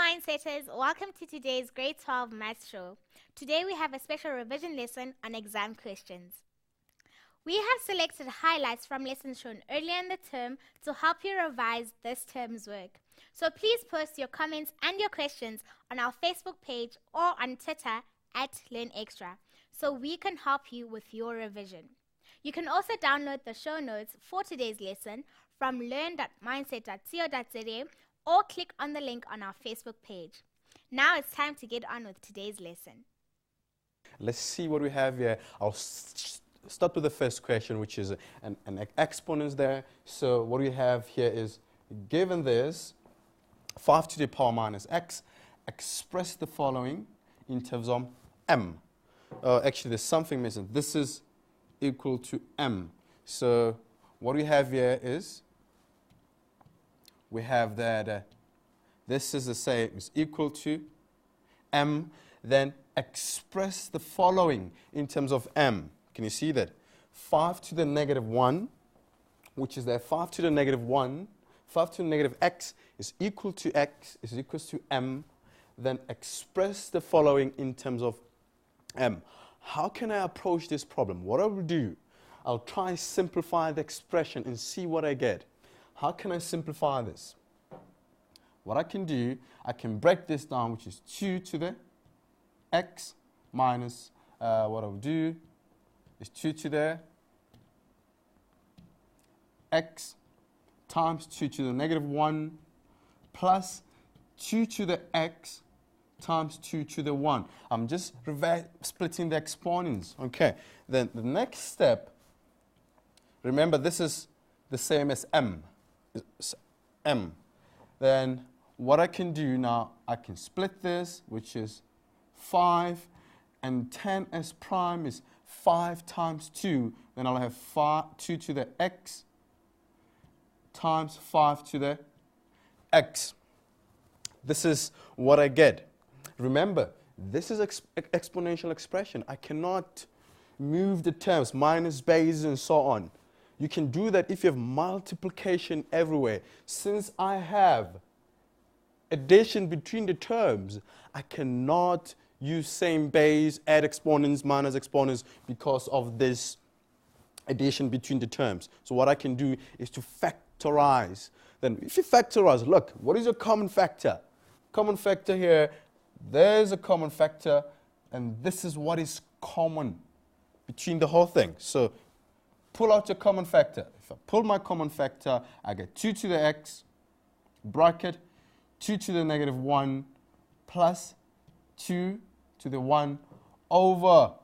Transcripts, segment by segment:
Mindsetters, welcome to today's Grade 12 Maths Show. Today we have a special revision lesson on exam questions. We have selected highlights from lessons shown earlier in the term to help you revise this term's work. So please post your comments and your questions on our Facebook page or on Twitter @LearnExtra so we can help you with your revision. You can also download the show notes for today's lesson from learn.mindset.co.za or click on the link on our Facebook page. Now it's time to get on with today's lesson. Let's see what we have here. I'll start with the first question, which is an exponents there. So what we have here is, given this, 5 to the power minus x, express the following in terms of m. Actually, there's something missing. This is equal to m. So what we have here is, we have that this is the same, is equal to m, then express the following in terms of m. Can you see that? 5 to the negative 1, which is there, 5 to the negative 1, 5 to the negative x is equal to x, is equals to m, then express the following in terms of m. How can I approach this problem? What I will do, I'll try and simplify the expression and see what I get. How can I simplify this? What I can do, I can break this down, which is 2 to the x minus, what I'll do is 2 to the x times 2 to the negative 1 plus 2 to the x times 2 to the 1. I'm just splitting the exponents. Okay, then the next step, remember this is the same as m. Then what I can do now, I can split this, which is 5, and 10s prime is 5 times 2. Then I'll have 2 to the x times 5 to the x. This is what I get. Remember, this is exponential expression. I cannot move the terms, minus, base, and so on. You can do that if you have multiplication everywhere. Since I have addition between the terms, I cannot use same base, add exponents, minus exponents because of this addition between the terms. So what I can do is to factorize. Then if you factorize, look, what is your common factor? Common factor here, there's a common factor, and this is what is common between the whole thing. So pull out your common factor. If I pull my common factor, I get 2 to the x, bracket, 2 to the negative 1, plus 2 to the 1 over.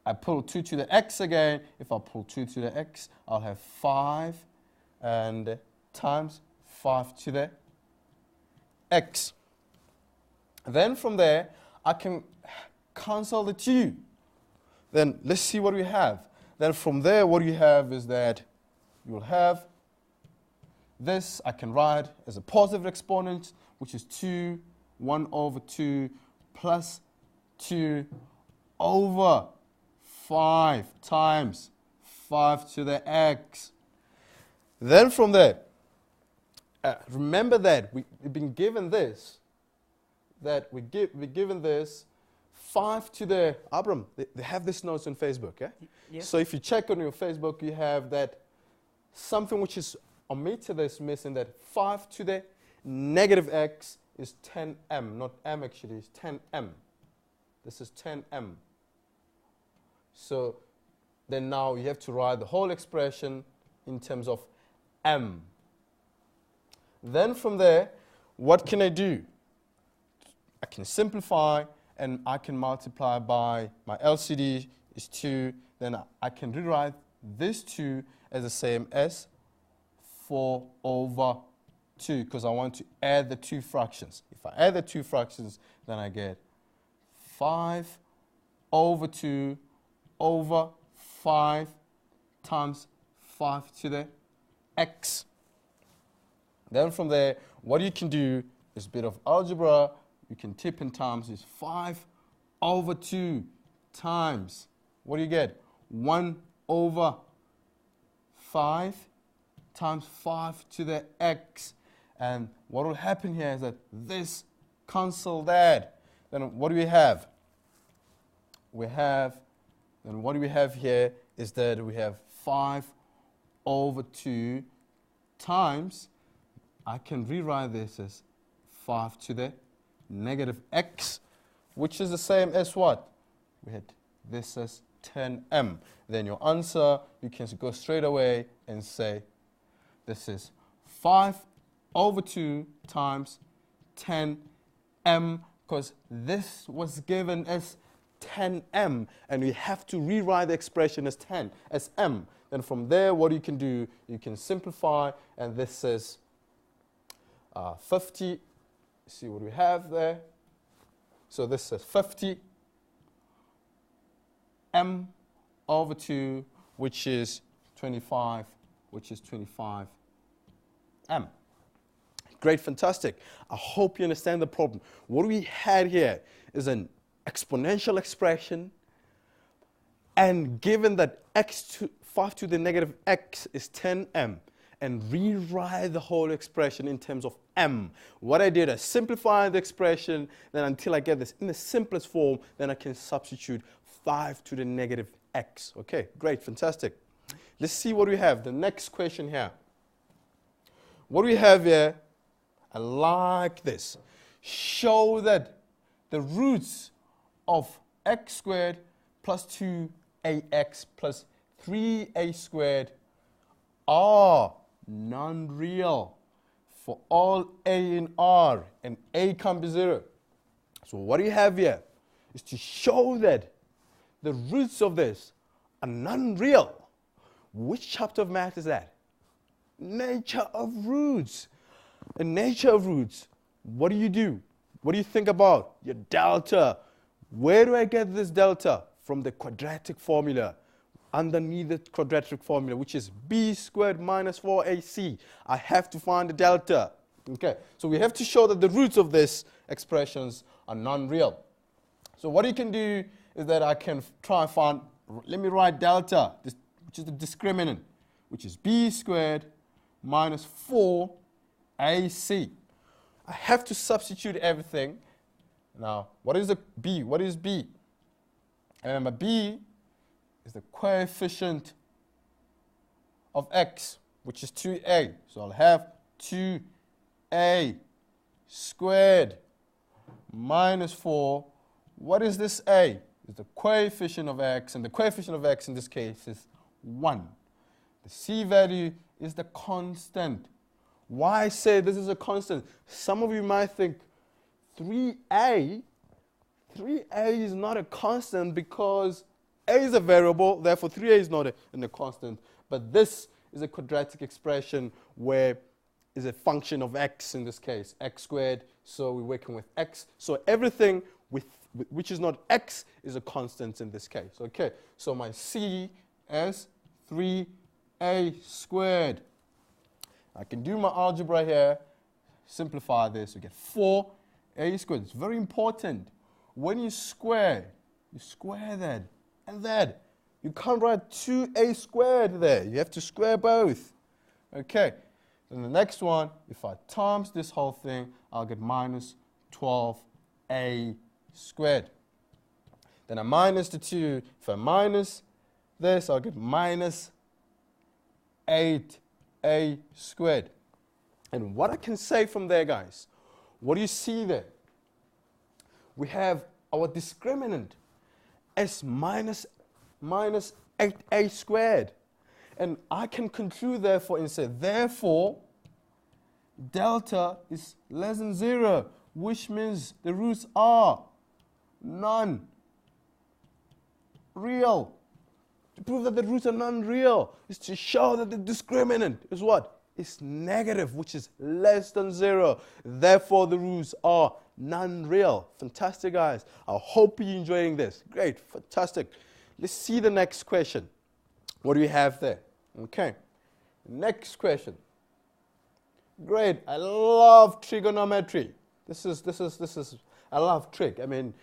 I pull 2 to the x again. If I pull 2 to the x, I'll have 5 and times 5 to the x. Then from there, I can cancel the 2. Then let's see what we have. Then from there, what you have is that you'll have this, I can write as a positive exponent, which is 2, 1 over 2, plus 2 over 5 times 5 to the x. Then from there, remember that we've been given this, we're given this 5 to the, Abram, they have this notes on Facebook, yeah? Yes. So if you check on your Facebook, you have that something which is omitted that's missing, that 5 to the negative x is 10m, not m actually, it's 10m. This is 10m. So then now you have to write the whole expression in terms of m. Then from there, what can I do? I can simplify, and I can multiply by my LCD is 2. Then I can rewrite this 2 as the same as 4 over 2, because I want to add the 2 fractions. If I add the 2 fractions, then I get 5 over 2 over 5 times 5 to the x. Then from there, what you can do is a bit of algebra. You can tip in times is 5 over 2 times, what do you get? 1 over 5 times 5 to the x. And what will happen here is that this cancel that. Then what do we have? Then what do we have here is that we have 5 over 2 times, I can rewrite this as 5 to the negative x, which is the same as what? We had this as 10m. Then your answer, you can go straight away and say this is 5 over 2 times 10m, because this was given as 10m, and we have to rewrite the expression as 10, as m. Then from there, what you can do, you can simplify, and this is 50. See what we have there. So this is 50 m over 2, which is 25, m. Great, fantastic. I hope you understand the problem. What we had here is an exponential expression, and given that 5 to the negative x is 10m, and rewrite the whole expression in terms of m. What I did, I simplified the expression, then until I get this in the simplest form, then I can substitute 5 to the negative x. Okay, great, fantastic. Let's see what we have. The next question here. What do we have here? I like this. Show that the roots of x squared plus 2ax plus 3a squared are non-real for all a in R, and a can be 0. So what do you have here is to show that the roots of this are non-real. Which chapter of math is that? Nature of roots. In nature of roots, what do you do? What do you think about? Your delta. Where do I get this delta? From the quadratic formula. Underneath the quadratic formula, which is b squared minus 4ac. I have to find the delta. Okay, so we have to show that the roots of these expressions are non-real. So what you can do is that I can try and find, let me write delta, which is the discriminant, which is b squared minus 4ac. I have to substitute everything. Now, what is the b? What is b? Remember, b is the coefficient of x, which is 2a. So I'll have 2a squared minus 4. What is this a? It's the coefficient of x, and the coefficient of x in this case is 1. The c value is the constant. Why say this is a constant? Some of you might think 3a is not a constant because a is a variable, therefore 3a is not a constant. But this is a quadratic expression where is a function of x in this case, x squared. So we're working with x. So everything which is not x is a constant in this case. Okay, so my c is 3a squared. I can do my algebra here, simplify this, we get 4a squared. It's very important. When you square that and that. You can't write 2a squared there. You have to square both. Okay, then the next one, if I times this whole thing, I'll get minus 12a squared. Then I minus the 2. If I minus this, I'll get minus 8a squared. And what I can say from there, guys, what do you see there? We have our discriminant as minus 8a squared. And I can conclude therefore and say, therefore, delta is less than 0, which means the roots are non-real. To prove that the roots are non-real is to show that the discriminant is what? Is negative, which is less than 0. Therefore, the roots are non-real. Fantastic, guys. I hope you're enjoying this. Great, fantastic. Let's see the next question. What do we have there? Okay. Next question. Great. I love trigonometry. I love trig. I mean,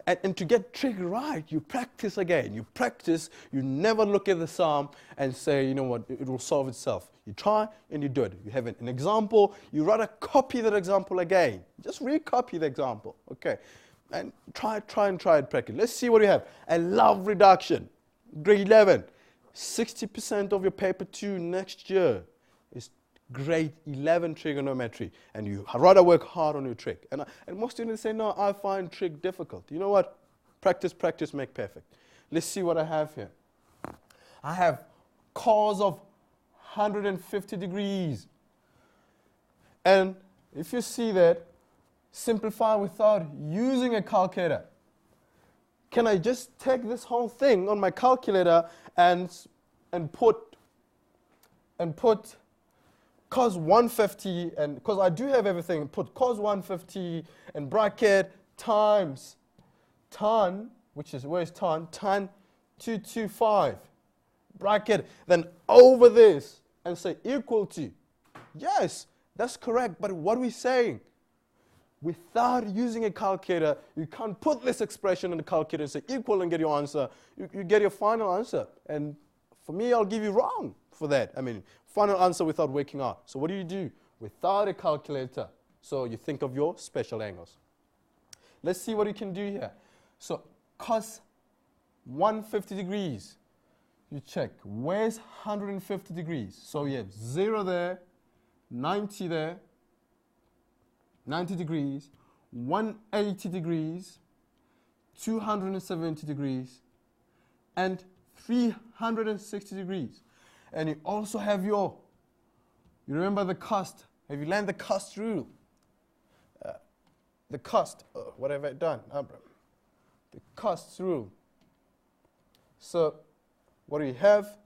And to get trig right, you practice again. You practice. You never look at the sum and say, you know what, it will solve itself. You try and you do it. You have an example. You rather copy that example again. Just recopy the example. Okay. And try it, practice. Let's see what we have. I love reduction. Grade 11. 60% of your paper 2 next year is grade 11 trigonometry, and you rather work hard on your trig. And most students say, no, I find trig difficult. You know what? Practice, make perfect. Let's see what I have here. I have cos of 150 degrees. And if you see that, simplify without using a calculator. Can I just take this whole thing on my calculator and put cos 150, and because I do have everything, put cos 150 and bracket times tan, which is, where's tan? Tan 225, bracket, then over this, and say equal to. Yes, that's correct, but what are we saying? Without using a calculator, you can't put this expression in the calculator and say equal and get your answer. You get your final answer. And for me, I'll give you wrong for that. I mean, final answer without working out. So what do you do? Without a calculator. So you think of your special angles. Let's see what you can do here. So cos 150 degrees. You check, where's 150 degrees? So you have 0 there, 90 there, 90 degrees, 180 degrees, 270 degrees, and 360 degrees. And you also have you remember the cost. Have you learned the cost rule? The cost, what have I done? The cost rule. So what do you have?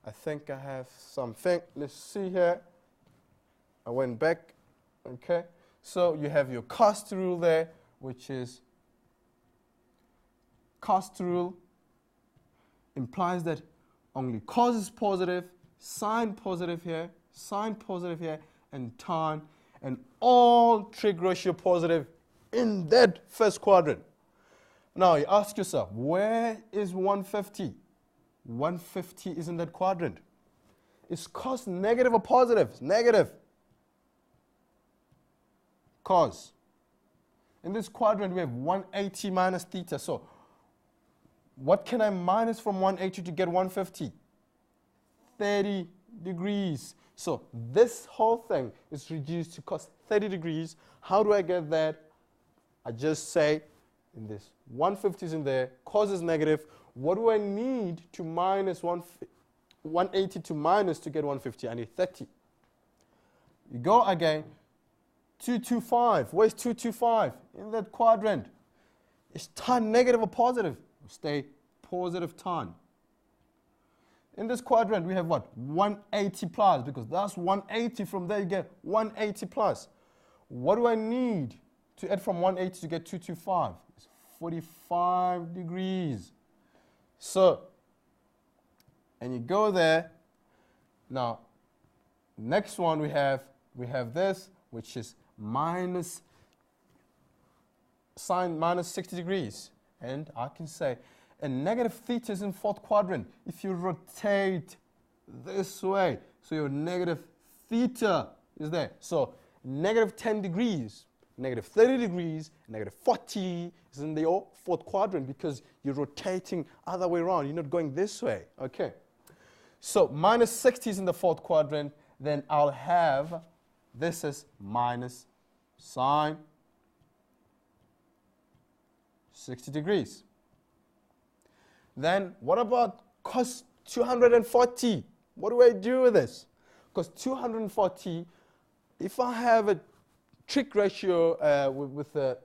I think I have something. Let's see here. I went back. Okay, so you have your cost rule there, which is cost rule implies that only cos is positive, sine positive here, and tan, and all trig ratio positive in that first quadrant. Now you ask yourself, where is 150? 150 is in that quadrant. Is cos negative or positive? It's negative. Cos. In this quadrant, we have 180 minus theta. So what can I minus from 180 to get 150? 30 degrees. So this whole thing is reduced to cos 30 degrees. How do I get that? I just say, in this 150 is in there, cos is negative. What do I need to minus 180 to minus to get 150? I need 30. You go again. 225. Where's 225? In that quadrant. Is tan negative or positive? Stay positive tan. In this quadrant, we have what? 180 plus, because that's 180. From there, you get 180 plus. What do I need to add from 180 to get 225? It's 45 degrees. So, and you go there. Now, next one we have this, which is minus sine minus 60 degrees. And I can say, and negative theta is in fourth quadrant. If you rotate this way, so your negative theta is there. So negative 10 degrees, negative 30 degrees, negative 40 is in your fourth quadrant because you're rotating other way around. You're not going this way. Okay. So minus 60 is in the fourth quadrant. Then I'll have this is minus sine 60 degrees. Then what about cos 240? What do I do with this? Because 240, if I have a trig ratio with an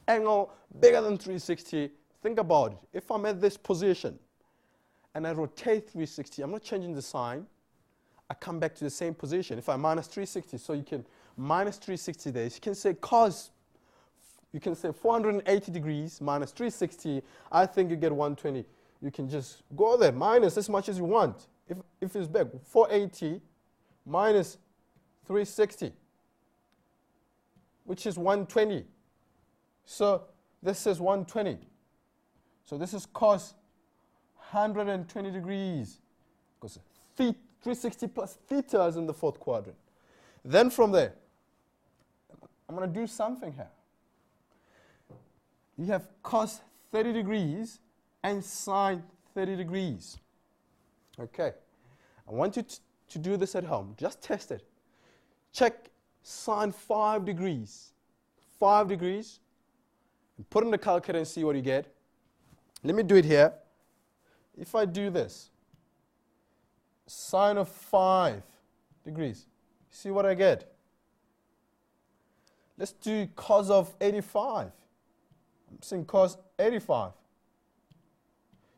angle bigger than 360, think about it. If I'm at this position and I rotate 360, I'm not changing the sign. I come back to the same position. If I minus 360, so you can minus 360 there. You can say cos, you can say 480 degrees minus 360. I think you get 120. You can just go there, minus as much as you want. If it's big, 480 minus 360, which is 120. So This is 120. So this is cos 120 degrees. Because 360 plus theta is in the fourth quadrant. Then from there, I'm going to do something here. You have cos 30 degrees and sine 30 degrees. Okay. I want you to do this at home. Just test it. Check sine 5 degrees. 5 degrees. And put in the calculator and see what you get. Let me do it here. If I do this, sine of 5 degrees, see what I get? Let's do cos of 85. I'm saying cos 85.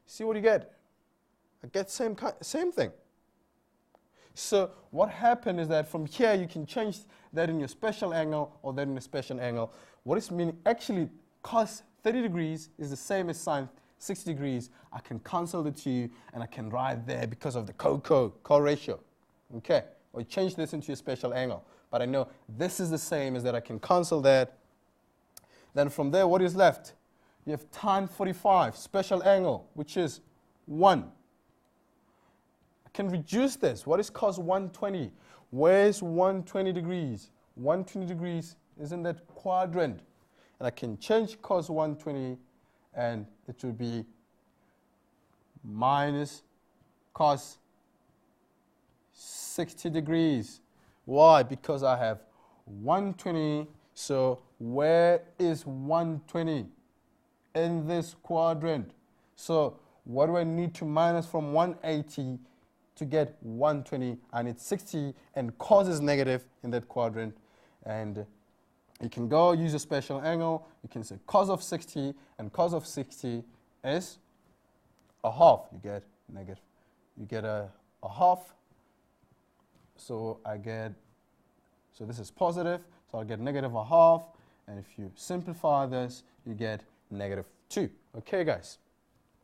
See what you get? I get same thing. So what happened is that from here you can change that in your special angle or that in a special angle. What is meaning actually cos 30 degrees is the same as sine 60 degrees. I can cancel the two and I can write there because of the co-ratio. Okay, or change this into a special angle. But I know this is the same as that I can cancel that. Then from there, what is left? You have tan 45, special angle, which is 1. I can reduce this. What is cos 120? Where's 120 degrees? 120 degrees is in that quadrant. And I can change cos 120 and it will be minus cos 60 degrees. Why? Because I have 120. So where is 120? In this quadrant. So what do I need to minus from 180 to get 120? I need 60, and cos is negative in that quadrant. And you can go use a special angle. You can say cos of 60, and cos of 60 is a half. You get negative. You get a half. So so this is positive. So I'll get negative a half. And if you simplify this, you get negative 2. Okay, guys.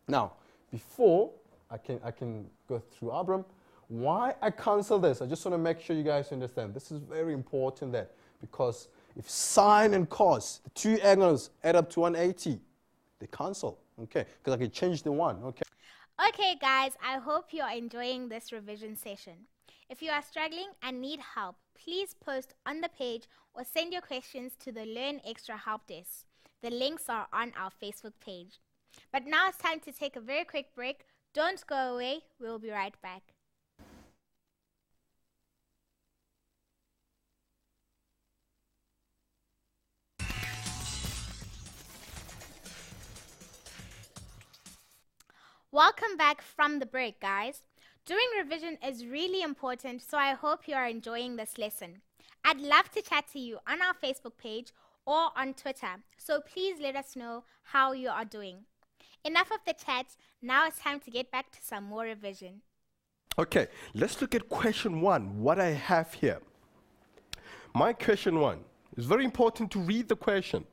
Now, before I can go through Abram, why I cancel this? I just want to make sure you guys understand. This is very important that because if sine and cos, the two angles add up to 180, they cancel. Okay, because I can change the one. Okay. Okay, guys, I hope you're enjoying this revision session. If you are struggling and need help, please post on the page or send your questions to the Learn Extra Help Desk. The links are on our Facebook page. But now it's time to take a very quick break. Don't go away. We'll be right back. Welcome back from the break, guys. Doing revision is really important, so I hope you are enjoying this lesson. I'd love to chat to you on our Facebook page or on Twitter, so please let us know how you are doing. Enough of the chat, now it's time to get back to some more revision. Okay, let's look at question 1, what I have here. My question 1, it's very important to read the question.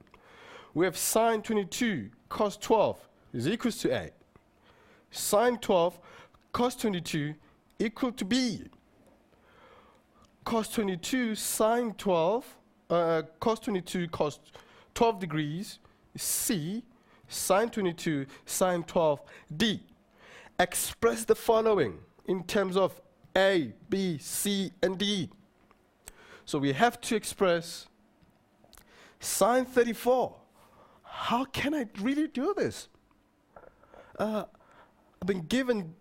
We have sine 22 cos 12 is equals to A. Sine 12 cos 22 equal to B. Cos 22 sine 12, cos 22 cos 12 degrees is C. Sine 22 sine 12 D. Express the following in terms of A, B, C, and D. So we have to express sine 34. How can I really do this? I've been given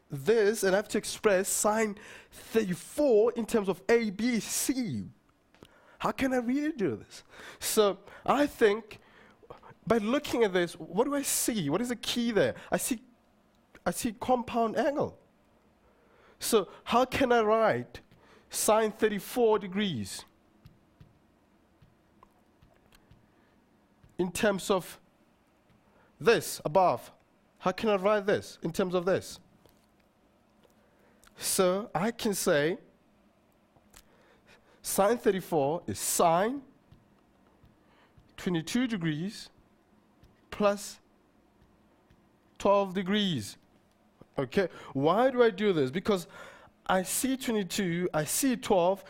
this and I have to express sine 34 in terms of A, B, C. How can I really do this? So I think by looking at this, what do I see? What is the key there? I see compound angle. So how can I write sine 34 degrees in terms of this above? How can I write this in terms of this? So I can say sine 34 is sine 22 degrees plus 12 degrees. Okay, why do I do this? Because I see 22, I see 12,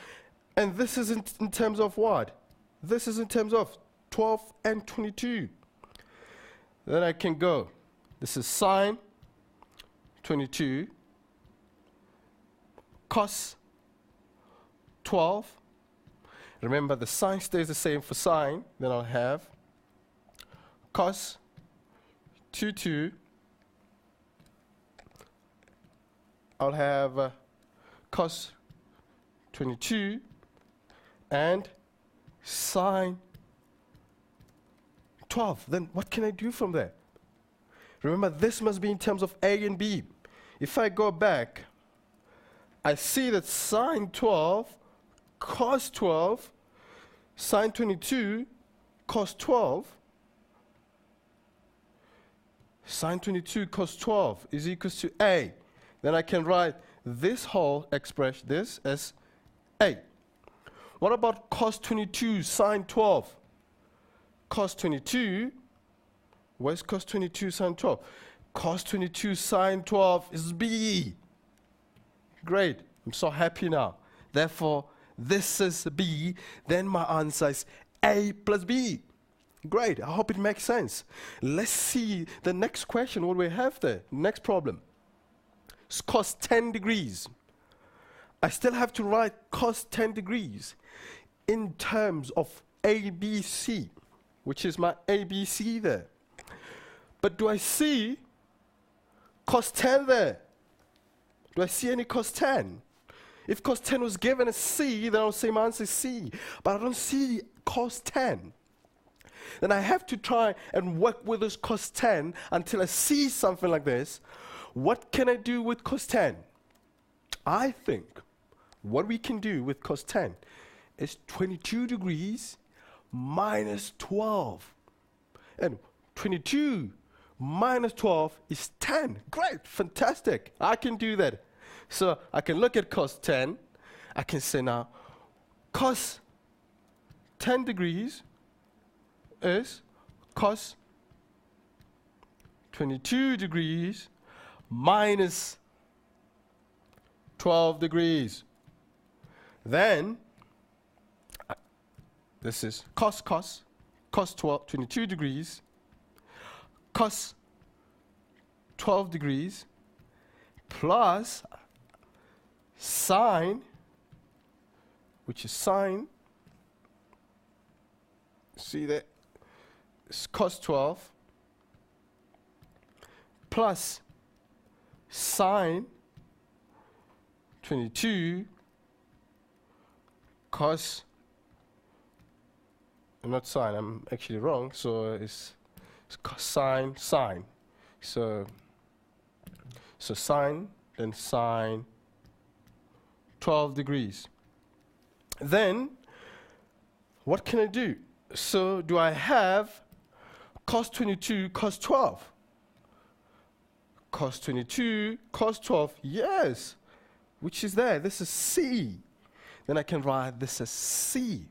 and this is in terms of what? This is in terms of 12 and 22. Then I can go. This is sine 22 cos 12. Remember, the sign stays the same for sine. Then I'll have cos 22. I'll have cos 22 and sine 12. Then what can I do from there? Remember, this must be in terms of A and B. If I go back, I see that sine 12, cos 12, sine 22, cos 12, sine 22 cos 12 is equals to A. Then I can write this whole expression, this as A. What about cos 22 sine 12? Cos 22, where's cos 22 sine 12? Cos 22 sine 12 is B. Great, I'm so happy now. Therefore, this is B, then my answer is A plus B. Great, I hope it makes sense. Let's see the next question, what we have there. Next problem. It's cos 10 degrees. I still have to write cos 10 degrees in terms of ABC, which is my ABC there. But do I see cos 10 there? Do I see any cos 10? If cos 10 was given as C, then I'll say my answer is C. But I don't see cos 10. Then I have to try and work with this cos 10 until I see something like this. What can I do with cos 10? I think what we can do with cos 10 is 22 degrees minus 12. And 22 minus 12 is 10. Great, fantastic. I can do that. So I can look at cos 10. I can say now, cos 10 degrees is cos 22 degrees minus 12 degrees. Then, this is cos 22 degrees, cos 12 degrees, plus sine, which is sine, see that, it's cos 12, plus sine 22 cos, not sine, I'm actually wrong, so it's sine, sine. So sine, then sine 12 degrees. Then, what can I do? So do I have cos 22 cos 12? Cos 22 cos 12, yes. Which is there? This is C. Then I can write this as C.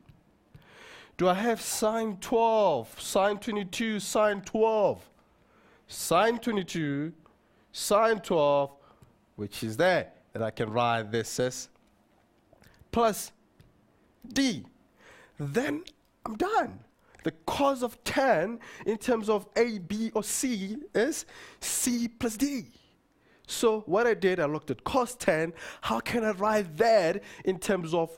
Do I have sine 12, sine 22, sine 12? Sine 22, sine 12, which is there. Then I can write this as plus D. Then I'm done. The cos of 10 in terms of A, B, or C is C plus D. So what I did, I looked at cos 10. How can I write that in terms of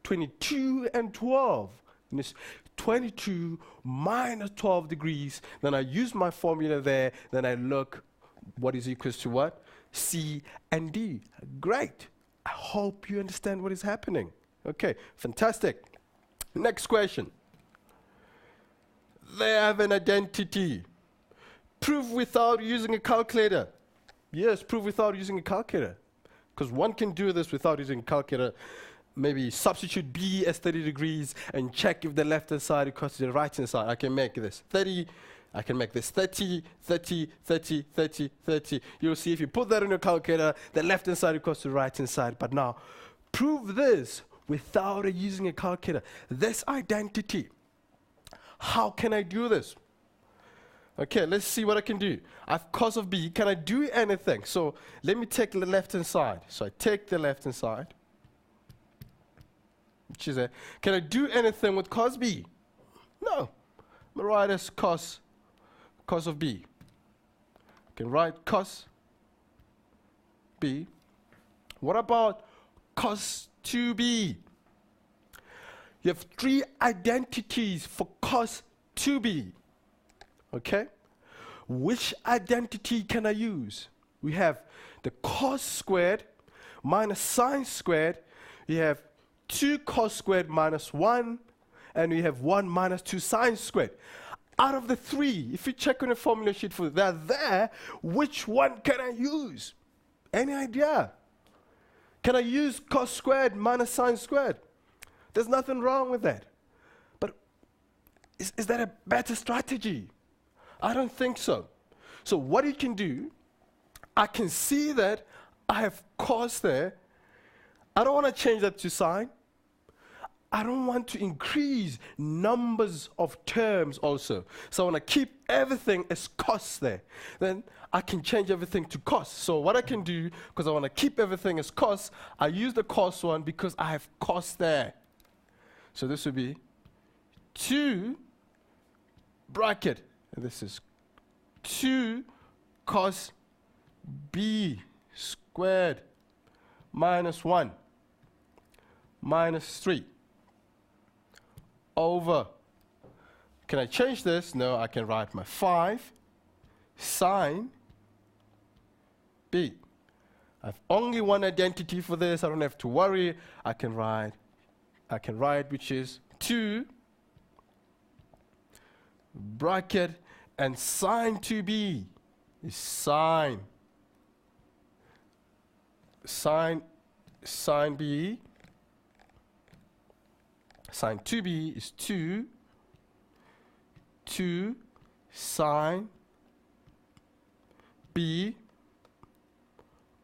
22 and 12? And it's 22 minus 12 degrees. Then I use my formula there. Then I look what is equals to what? C and D. Great. I hope you understand what is happening. Okay, fantastic. Next question. They have an identity. Prove without using a calculator. Yes, prove without using a calculator. Because one can do this without using a calculator. Maybe substitute B as 30 degrees and check if the left-hand side equals to the right-hand side. I can make this 30. I can make this 30, 30, 30, 30, 30. You'll see if you put that in your calculator, the left-hand side equals to the right-hand side. But now, prove this without using a calculator. This identity. How can I do this? Okay, let's see what I can do. I have cos of B. Can I do anything? So let me take the left-hand side. So I take the left-hand side, which is a, can I do anything with cos B? No. write as cos of b. I can write cos b. What about cos 2b? You have 3 identities for cos 2b. Okay? Which identity can I use? We have the cos squared minus sine squared. We have 2 cos squared minus 1. And we have 1 minus 2 sine squared. Out of the 3, if you check on the formula sheet for that there, which one can I use? Any idea? Can I use cos squared minus sine squared? There's nothing wrong with that. But is that a better strategy? I don't think so. So what you can do, I can see that I have cos there. I don't want to change that to sine. I don't want to increase numbers of terms also. So I want to keep everything as cos there. Then I can change everything to cos. So what I can do, because I want to keep everything as cos, I use the cos one because I have cos there. So this would be 2 bracket, and this is 2 cos b squared minus 1 minus 3 over, can I change this? No, I can write my 5 sine b. I have only one identity for this. I don't have to worry. I can write which is 2 bracket, and sine 2b is sine b. Sine 2b is 2 sine b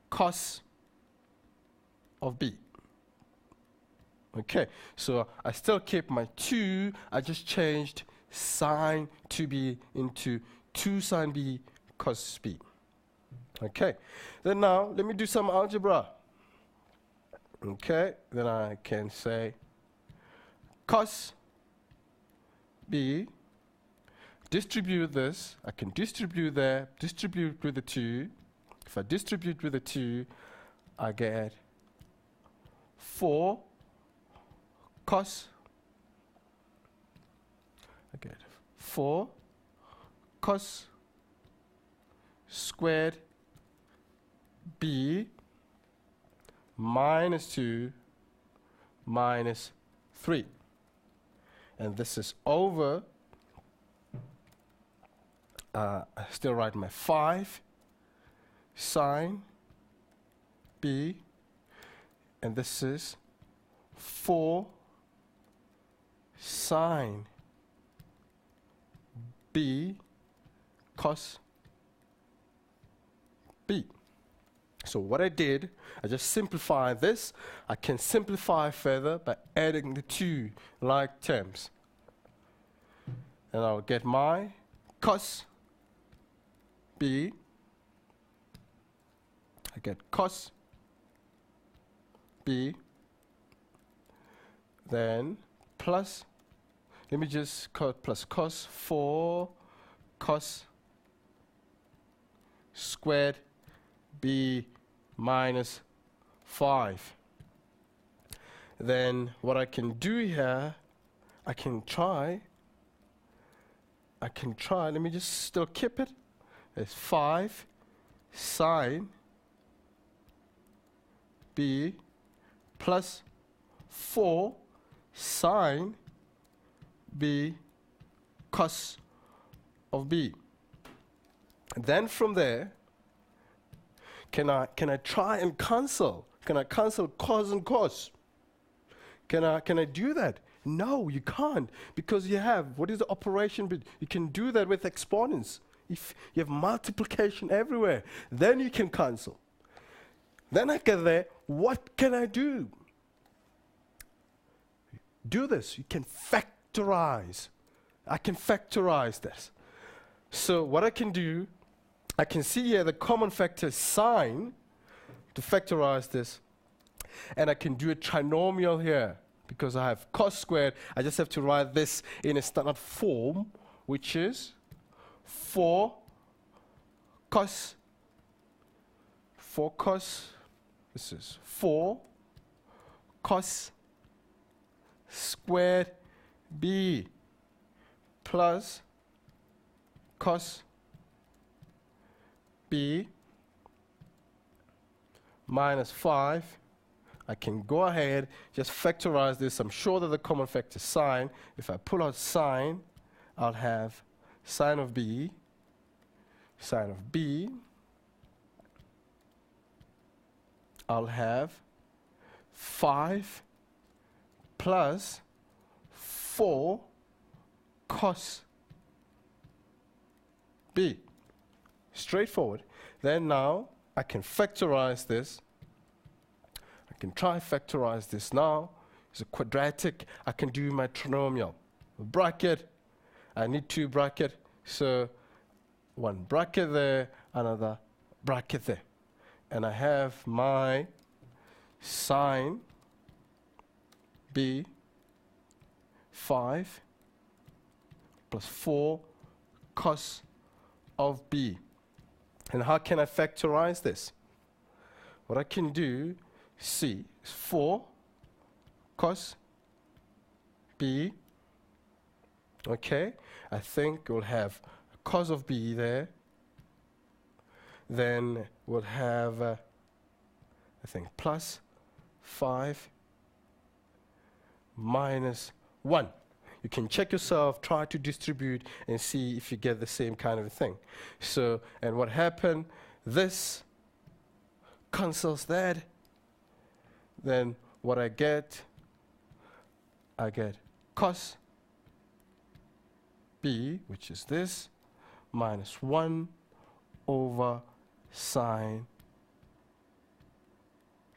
cos of b. Okay, so I still keep my 2. I just changed sine 2b into 2 sine b cos b. Okay, then now let me do some algebra. Okay, then I can say cos b, distribute this. I can distribute there, distribute with the 2. If I distribute with the 2, I get 4 cos. I get 4 cos squared b minus 2 minus 3. And this is over, I still write my 5 sine b, and this is 4 sine b cos b. So what I did, I just simplified this. I can simplify further by adding the 2 like terms. And I'll get my cos b. I get cos b. Then plus, let me just plus cos 4 cos squared b minus 5. Then what I can do here, I can try, let me just still keep it as 5 sine b plus 4 sine b cos of b. And then from there, can I try and cancel? Can I cancel cos and cos? Can I do that? No, you can't, because you have, what is the operation? You can do that with exponents. If you have multiplication everywhere, then you can cancel. Then I get there, what can I do? Do this, you can factorize. I can factorize this. So what I can do, I can see here the common factor is sine to factorize this. And I can do a trinomial here because I have cos squared. I just have to write this in a standard form which is 4 cos, this is 4 cos squared b plus cos b minus 5. I can go ahead, just factorize this. I'm sure that the common factor is sine. If I pull out sine, I'll have sine of b, I'll have 5 plus 4 cos b. Straightforward. Then now I can factorize this. I can try factorize this now. It's a quadratic. I can do my trinomial. Bracket. I need 2 bracket. So 1 bracket there, another bracket there. And I have my sine b 5 plus 4 cos of b. And how can I factorize this? What I can do, see, is 4 cos b. Okay, I think we'll have cos of b there. Then we'll have, I think, plus 5 minus 1. You can check yourself, try to distribute, and see if you get the same kind of thing. So, and what happened, this cancels that. Then what I get cos b, which is this, minus 1 over sine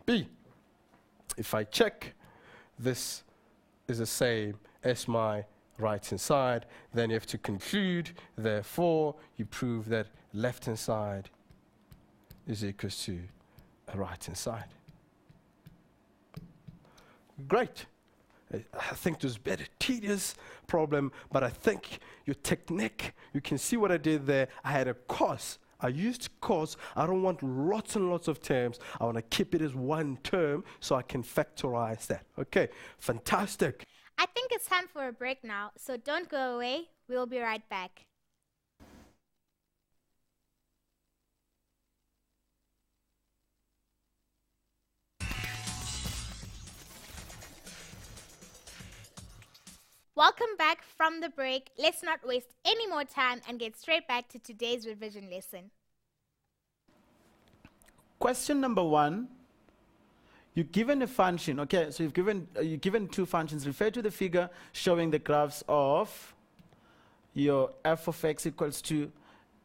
b. If I check, this is the same as my right-hand side, then you have to conclude, therefore, you prove that left-hand side is equal to a right-hand side. Great. I think it was a bit tedious problem, but I think your technique, you can see what I did there. I had a cos. I used cos. I don't want lots and lots of terms. I want to keep it as one term so I can factorize that. Okay, fantastic. I think it's time for a break now, so don't go away. We'll be right back. Welcome back from the break. Let's not waste any more time and get straight back to today's revision lesson. Question number 1. You're given a function, okay, so you're given 2 functions. Refer to the figure showing the graphs of your f of x equals to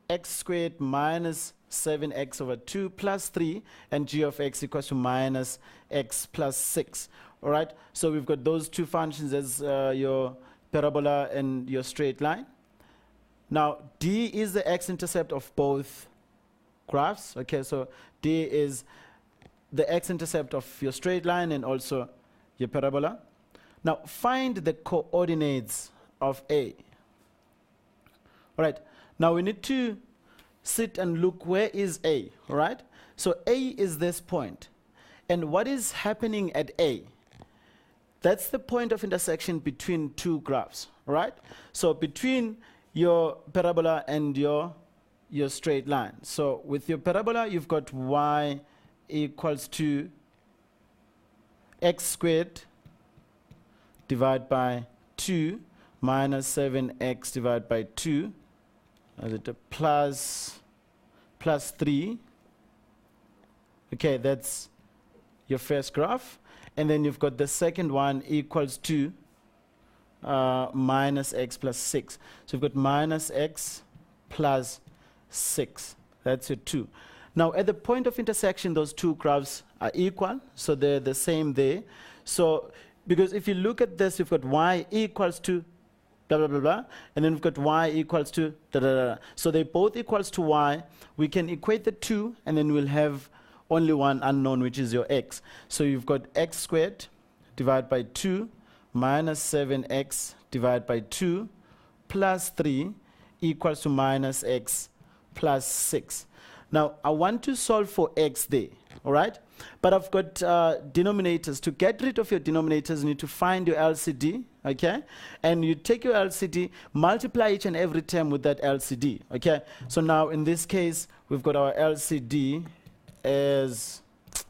x squared minus 7x over 2 plus 3 and g of x equals to minus x plus 6. All right, so we've got those 2 functions as your parabola and your straight line. Now, d is the x-intercept of both graphs. Okay, so d is the x-intercept of your straight line and also your parabola. Now, find the coordinates of A. All right, now we need to sit and look where is A, all right? So A is this point. And what is happening at A? That's the point of intersection between 2 graphs, right? So between your parabola and your straight line. So with your parabola, you've got y equals to x squared divided by 2 minus 7x divided by 2. Is it a plus 3? Okay, that's your first graph. And then you've got the second one equals to minus x plus 6. So you've got minus x plus 6. That's your 2. Now, at the point of intersection, those 2 graphs are equal. So they're the same there. So because if you look at this, you've got y equals to blah, blah, blah, blah. And then we've got y equals to da, da, da, da. So they both equals to y. We can equate the 2, and then we'll have only one unknown, which is your x. So you've got x squared divided by 2 minus 7x divided by 2 plus 3 equals to minus x plus 6. Now, I want to solve for x there, all right? But I've got denominators. To get rid of your denominators, you need to find your LCD, okay? And you take your LCD, multiply each and every term with that LCD, okay? So now, in this case, we've got our LCD as,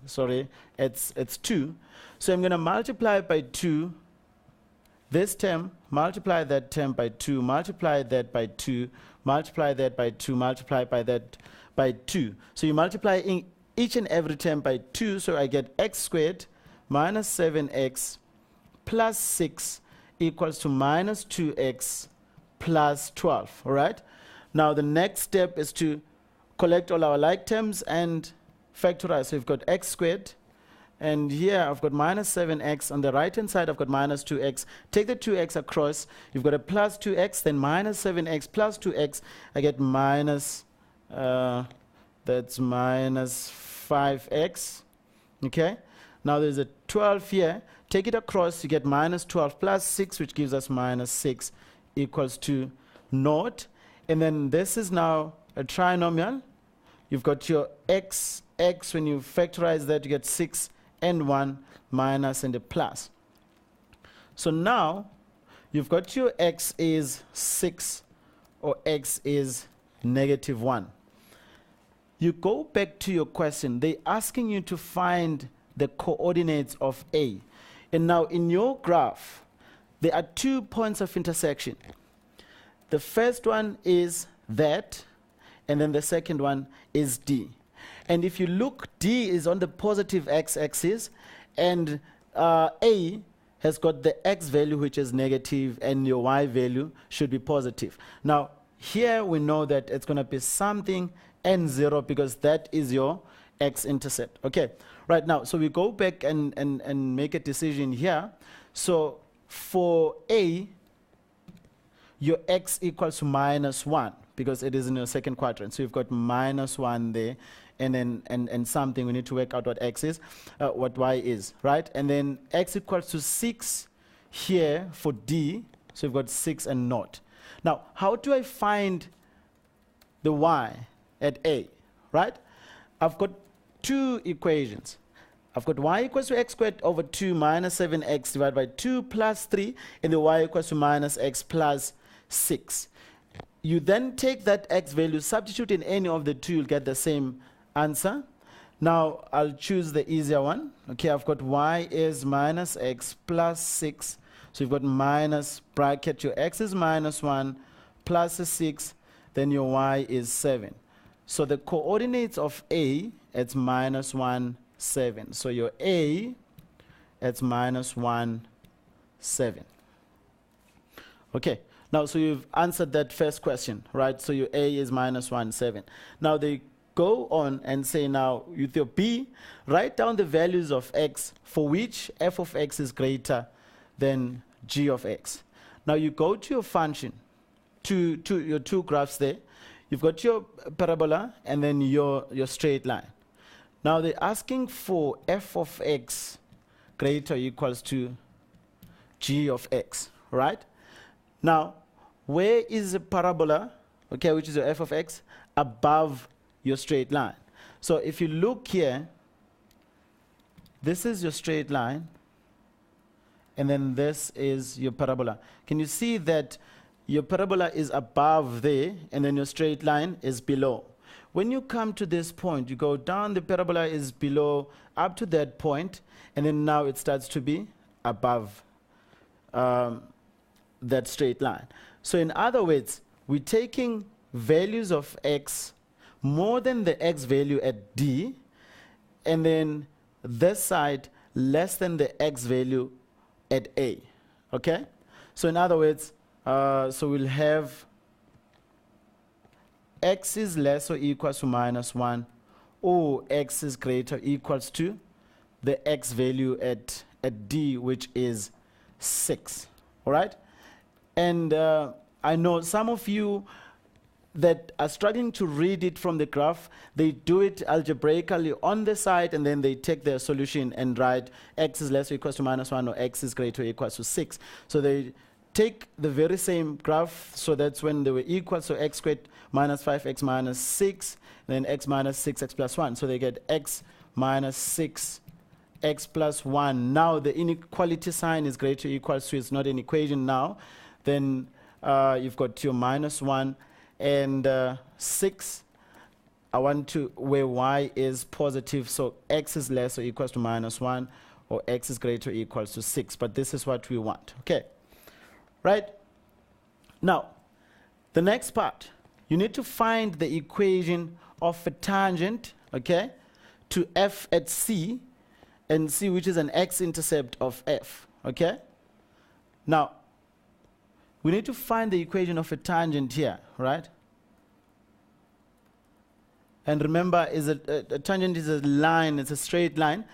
sorry, it's 2. So I'm going to multiply by 2 this term, multiply that term by 2, multiply that by 2, multiply that by 2, multiply by that by 2. So you multiply each and every term by 2, so I get x squared minus 7x plus 6 equals to minus 2x plus 12, all right? Now the next step is to collect all our like terms and factorize. So we've got x squared, and here I've got minus 7x. On the right-hand side, I've got minus 2x. Take the 2x across. You've got a plus 2x, then minus 7x plus 2x. I get minus, that's minus 5x. Okay? Now there's a 12 here. Take it across. You get minus 12 plus 6, which gives us minus 6 equals to 0. And then this is now a trinomial. You've got your x. When you factorize that, you get 6 and 1 minus and a plus. So now you've got your x is 6 or x is negative 1. You go back to your question. They're asking you to find the coordinates of A. And now in your graph, there are 2 points of intersection. The first one is that, and then the second one is D. And if you look, D is on the positive x-axis, and A has got the x value, which is negative, and your y value should be positive. Now, here we know that it's going to be something n0 because that is your x-intercept. Okay, right now, so we go back and make a decision here. So for A, your x equals to minus 1 because it is in your second quadrant. So you've got minus 1 there. And then and something, we need to work out what x is, what y is, right? And then x equals to 6 here for D, so we've got 6 and 0. Now, how do I find the y at A, right? I've got 2 equations. I've got y equals to x squared over 2 minus 7x divided by 2 plus 3, and the y equals to minus x plus 6. You then take that x value, substitute in any of the 2, you'll get the same answer. Now I'll choose the easier one. Okay, I've got y is minus x plus 6. So you've got minus bracket, your x is minus 1 plus a 6, then your y is 7. So the coordinates of A, it's minus 1, 7. So your A, it's minus 1, 7. Okay, now so you've answered that first question, right? So your A is minus 1, 7. Now they go on and say now, with your B, write down the values of x for which f of x is greater than g of x. Now you go to your function, to your 2 graphs there. You've got your parabola and then your straight line. Now they're asking for f of x greater or equals to g of x, right? Now, where is the parabola, okay, which is your f of x, above your straight line? So if you look here, this is your straight line, and then this is your parabola. Can you see that your parabola is above there, and then your straight line is below? When you come to this point, you go down, the parabola is below up to that point, and then now it starts to be above that straight line. So in other words, we're taking values of x more than the x value at D, and then this side less than the x value at A, okay? So in other words, so we'll have x is less or equals to minus 1, or x is greater or equals to the x value at D, which is 6, all right? And I know some of you that are struggling to read it from the graph, they do it algebraically on the side, and then they take their solution and write x is less or equals to minus 1, or x is greater or equals to 6. So they take the very same graph, so that's when they were equal, so x squared minus 5x minus 6, then x minus 6x plus 1. So they get x minus 6 x plus 1. Now the inequality sign is greater or equal to, it's not an equation now. Then you've got your minus 1 and 6. I want to where y is positive, so x is less or equals to minus 1, or x is greater or equals to 6. But this is what we want. Okay, right? Now, the next part, you need to find the equation of a tangent, okay, to f at c, and c, which is an x-intercept of f, okay? Now, we need to find the equation of a tangent here, right? And remember, a tangent is a line, it's a straight line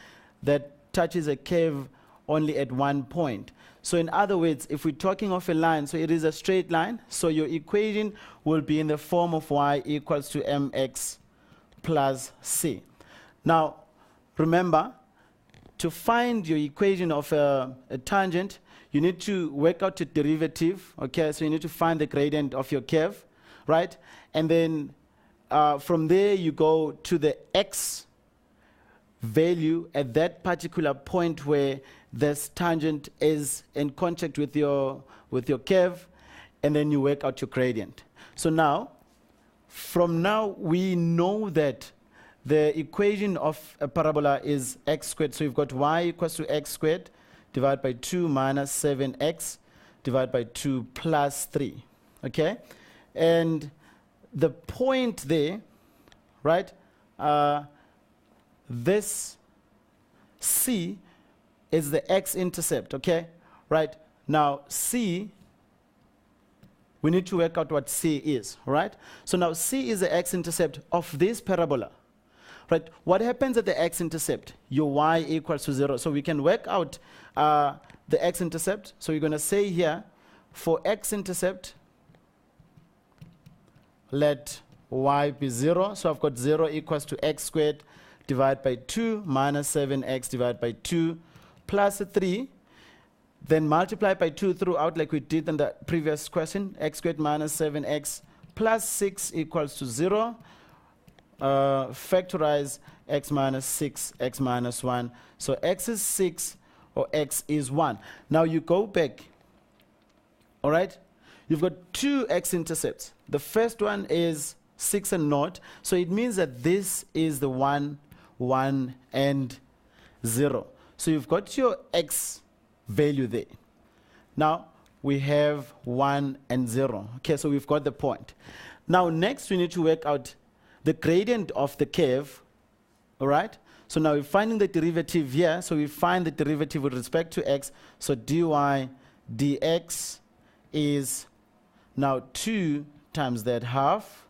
that touches a curve only at one point. So in other words, if we're talking of a line, so it is a straight line, so your equation will be in the form of y equals to mx plus c. Now, remember, to find your equation of a tangent, you need to work out a derivative, okay? So you need to find the gradient of your curve, right? And then from there, you go to the x value at that particular point where this tangent is in contact with your curve, and then you work out your gradient. So now, from now, we know that the equation of a parabola is x squared. So you've got y equals to x squared divided by 2 minus 7x divided by 2 plus 3, okay? And the point there, right, this c is the x-intercept, okay? Right, now c, we need to work out what c is, right? So now c is the x-intercept of this parabola, right? What happens at the x-intercept? Your y equals to 0. So we can work out the x-intercept. So you're going to say here, for x-intercept, let y be 0. So I've got 0 equals to x squared divided by 2 minus 7x divided by 2 plus 3. Then multiply by 2 throughout like we did in the previous question. X squared minus 7x plus 6 equals to 0. Factorize x minus 6, x minus 1. So x is 6 or x is 1. Now you go back, all right? You've got two x-intercepts. The first one is 6 and 0. So it means that this is the 1, 1, and 0. So you've got your x value there. Now we have 1 and 0. Okay, so we've got the point. Now next we need to work out the gradient of the curve, all right? So now we're finding the derivative here. So we find the derivative with respect to x. So dy dx is now 2 times that half,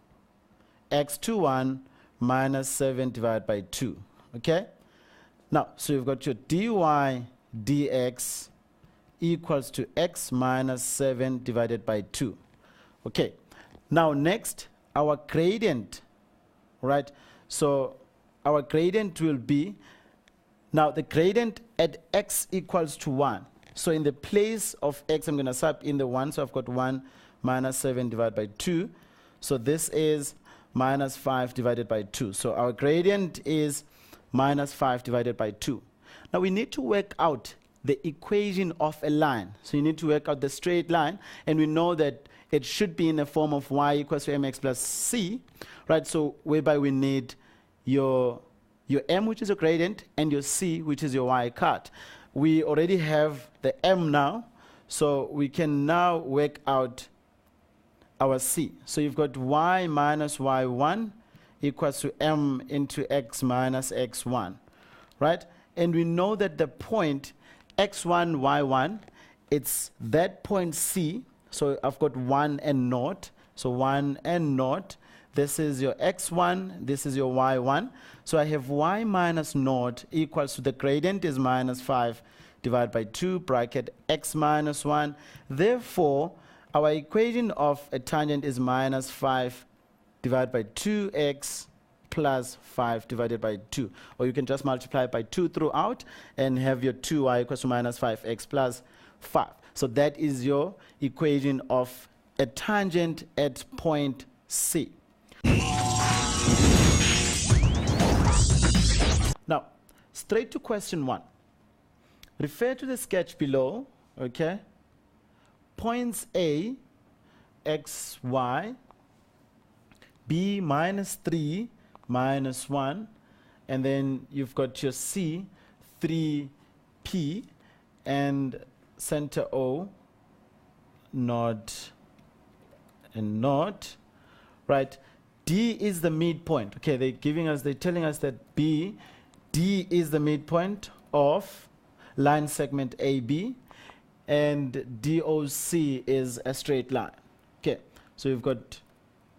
x to 1 minus 7 divided by 2, okay? Now, so you've got your dy dx equals to x minus 7 divided by 2. Okay, now next, our gradient, right? So our gradient will be, now the gradient at x equals to 1. So in the place of x, I'm going to sub in the 1. So I've got 1 minus 7 divided by 2. So this is minus 5 divided by 2. So our gradient is minus 5 divided by 2. Now we need to work out the equation of a line. So you need to work out the straight line. And we know that it should be in the form of y equals to mx plus c, right? So whereby we need your m, which is your gradient, and your c, which is your y cut. We already have the m now, so we can now work out our c. So you've got y minus y1 equals to m into x minus x1, right? And we know that the point x1, y1, it's that point c. So I've got 1 and 0. So 1 and 0. This is your x1, this is your y1. So I have y minus 0 equals to the gradient is minus 5 divided by 2 bracket x minus 1. Therefore, our equation of a tangent is minus 5 divided by 2x plus 5 divided by 2. Or you can just multiply by 2 throughout and have your 2y equals to minus 5x plus 5. So that is your equation of a tangent at point C. Now, straight to question 1. Refer to the sketch below, okay? Points A, x, y, B minus 3, minus 1, and then you've got your C, 3P, and center O, node, and node, right? D is the midpoint. Okay, they're telling us that D is the midpoint of line segment AB, and DOC is a straight line. Okay, so you've got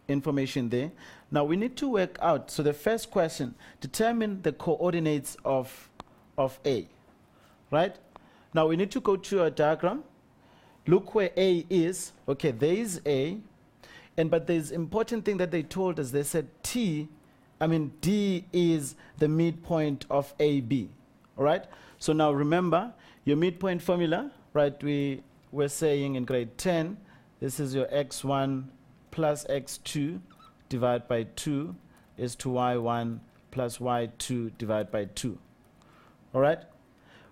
information there. Now we need to work out, so the first question, determine the coordinates of A, right? Now we need to go to a diagram. Look where A is. Okay, there is A, but there's important thing that they told us. They said D is the midpoint of AB, all right? So now remember, your midpoint formula, right, we were saying in grade 10, this is your x1 plus x2 divided by 2 is to y1 plus y2 divided by 2, all right?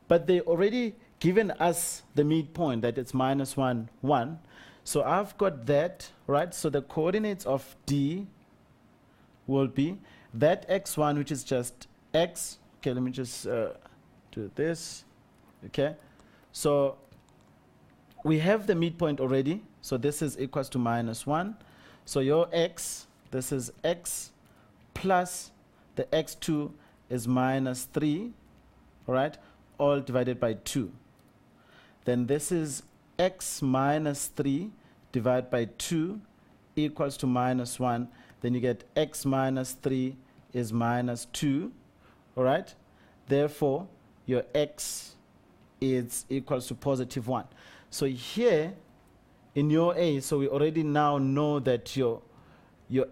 But they already given us the midpoint, that it's minus 1, 1. So I've got that, right? So the coordinates of D will be that x1, which is just x. Okay, let me just do this. Okay, so we have the midpoint already. So this is equals to minus 1. So your x, this is x plus the x2 is minus 3, all right, all divided by 2. Then this is x minus 3 divided by 2 equals to minus 1. Then you get x minus 3 is minus 2, all right? Therefore, your x is equals to positive 1. So here, in your A, so we already now know that your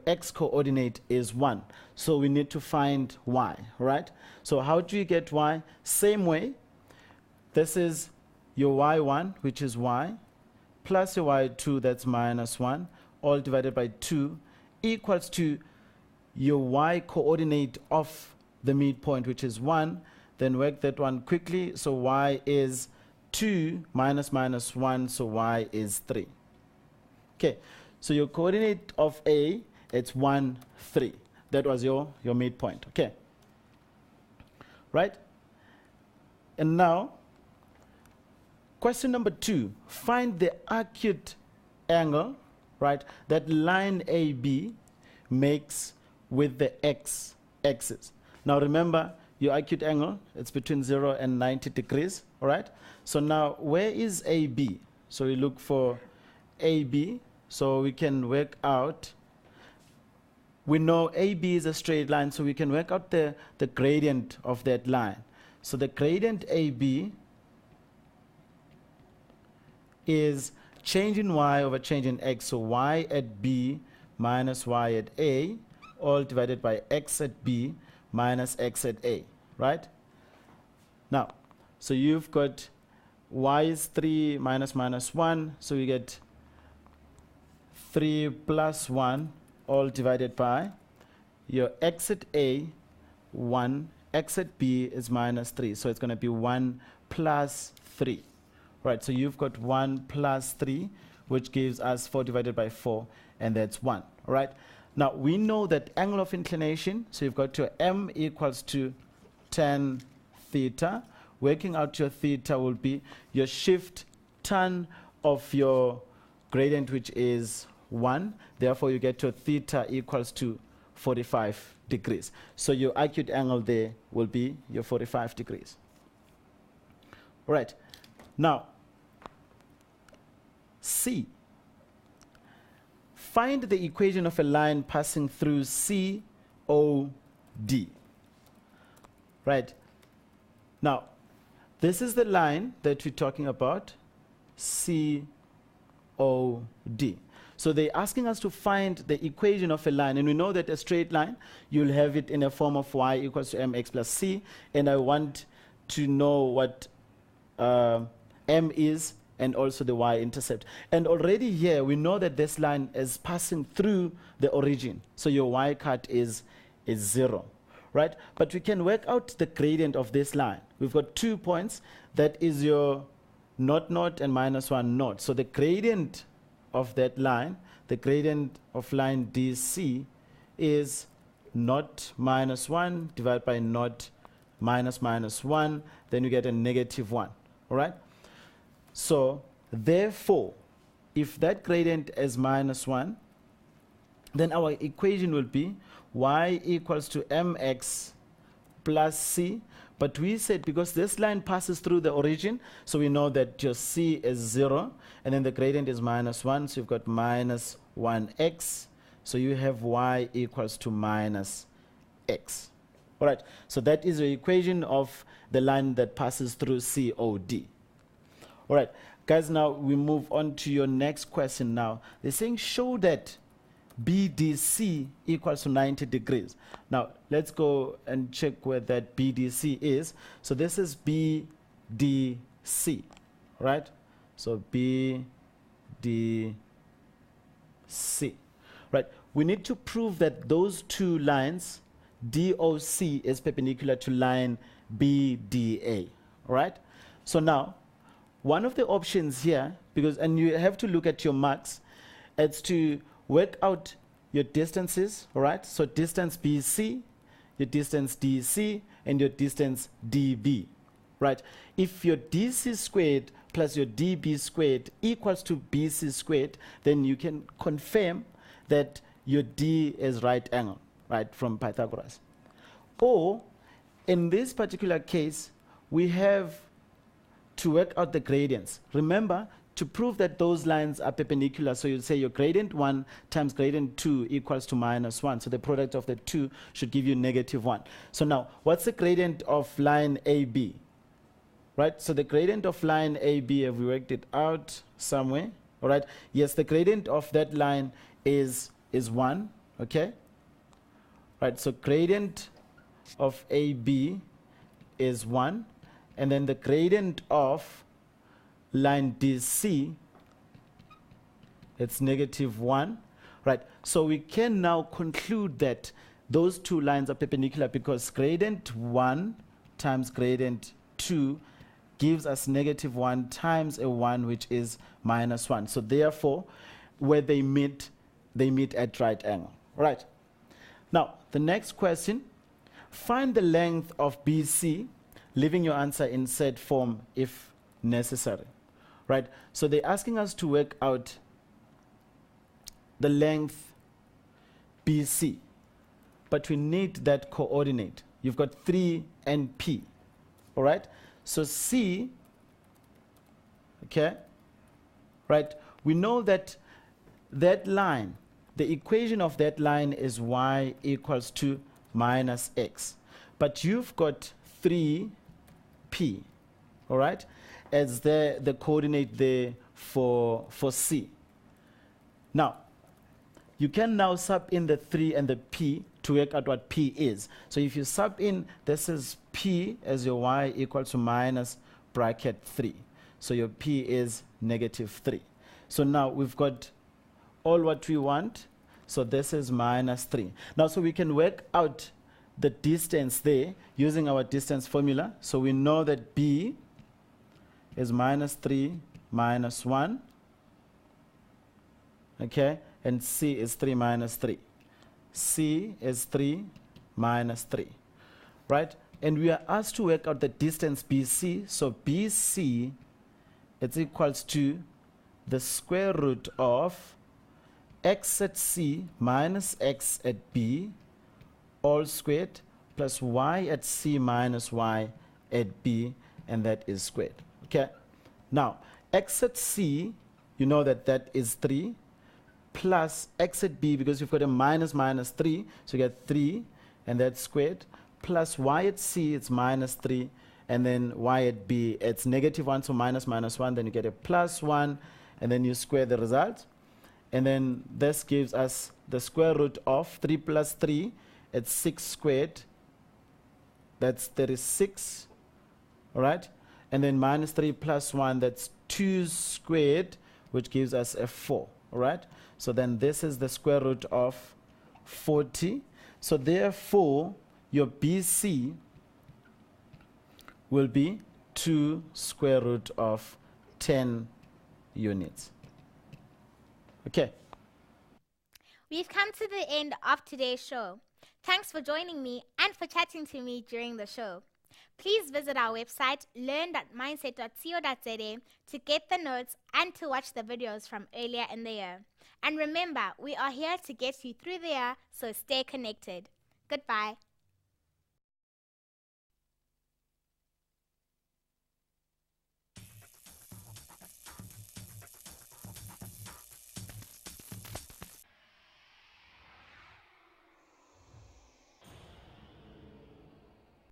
x coordinate is 1. So we need to find y, right? So how do you get y? Same way, this is your y1, which is y, plus your y2, that's minus 1, all divided by 2, equals to your y coordinate of the midpoint, which is 1. Then work that one quickly. So y is 2 minus minus 1, so y is 3. Okay, so your coordinate of A, it's 1, 3. That was your midpoint, okay? Right? And now, question number 2, find the acute angle, right, that line AB makes with the x-axis. Now remember, your acute angle, it's between 0 and 90 degrees, all right? So now, where is AB? So we look for AB, so we can work out. We know AB is a straight line, so we can work out the gradient of that line. So the gradient AB is change in y over change in x. So y at B minus y at A, all divided by x at B minus x at A, right? Now, so you've got y is 3 minus minus 1, so you get 3 plus 1, all divided by your x at A, 1, x at B is minus 3, so it's going to be 1 plus 3. Right, so you've got 1 plus 3, which gives us 4 divided by 4, and that's 1, all right? Now, we know that angle of inclination, so you've got your m equals to tan theta. Working out your theta will be your shift tan of your gradient, which is 1. Therefore, you get your theta equals to 45 degrees. So your acute angle there will be your 45 degrees. All right. Now, C. Find the equation of a line passing through COD. Right. Now, this is the line that we're talking about, COD. So they're asking us to find the equation of a line, and we know that a straight line, you'll have it in a form of y equals to mx plus c, and I want to know what m is and also the y-intercept. And already here, we know that this line is passing through the origin. So your y-cut is 0, right? But we can work out the gradient of this line. We've got 2 points. That is your 0, 0, and -1, 0. So the gradient of that line, the gradient of line DC is 0, -1 divided by 0, -1. Then you get a -1, all right? So therefore, if that gradient is -1, then our equation will be y equals to mx plus c. But we said because this line passes through the origin, so we know that your c is 0, and then the gradient is -1, so you've got -1x. So you have y equals to -x. All right, so that is the equation of the line that passes through COD. All right, guys, now we move on to your next question now. They're saying show that BDC equals to 90 degrees. Now, let's go and check where that BDC is. So this is BDC, right? So BDC, right? We need to prove that those two lines, DOC is perpendicular to line BDA, right? So now, one of the options here, and you have to look at your marks, it's to work out your distances, all right? So distance BC, your distance DC, and your distance DB, right? If your DC squared plus your DB squared equals to BC squared, then you can confirm that your D is right angle, right, from Pythagoras. Or, in this particular case, we have to work out the gradients. Remember, to prove that those lines are perpendicular, so you say your gradient 1 times gradient 2 equals to -1. So the product of the 2 should give you -1. So now, what's the gradient of line AB? Right? So the gradient of line AB, have we worked it out somewhere? All right? Yes, the gradient of that line is 1, okay? Right, so gradient of AB is 1, and then the gradient of line DC, it's -1, right? So we can now conclude that those two lines are perpendicular because gradient 1 times gradient 2 gives us -1 times a 1, which is -1. So therefore, where they meet at right angle, right? Now, the next question, find the length of BC, leaving your answer in set form if necessary, right? So they're asking us to work out the length BC, but we need that coordinate. You've got 3 and P, all right? So C, okay, right? We know that that line, the equation of that line is y equals to -x. But you've got 3p, all right, as the coordinate there for C. Now, you can now sub in the 3 and the p to work out what p is. So if you sub in, this is p as your y equals to -3. So your p is -3. So now we've got all what we want. So this is -3. Now, so we can work out the distance there using our distance formula. So we know that B is -3 minus 1. Okay, and C is 3 minus 3. C is 3 minus 3, right? And we are asked to work out the distance BC. So BC is equals to the square root of x at C minus x at B all squared plus y at C minus y at B, and that is squared. Okay. Now, x at C, you know that that is 3 plus x at B, because you've got a minus 3, so you get 3, and that's squared, plus y at C, it's -3, and then y at B, it's -1, so minus 1, then you get a +1, and then you square the result. And then this gives us the square root of 3 plus 3, it's 6 squared. That's 36, all right? And then minus 3 plus 1, that's 2 squared, which gives us a 4. All right? So then this is the square root of 40. So therefore, your BC will be 2 square root of 10 units. Okay. We've come to the end of today's show. Thanks for joining me and for chatting to me during the show. Please visit our website, learn.mindset.co.za, to get the notes and to watch the videos from earlier in the year. And remember, we are here to get you through the year, so stay connected. Goodbye.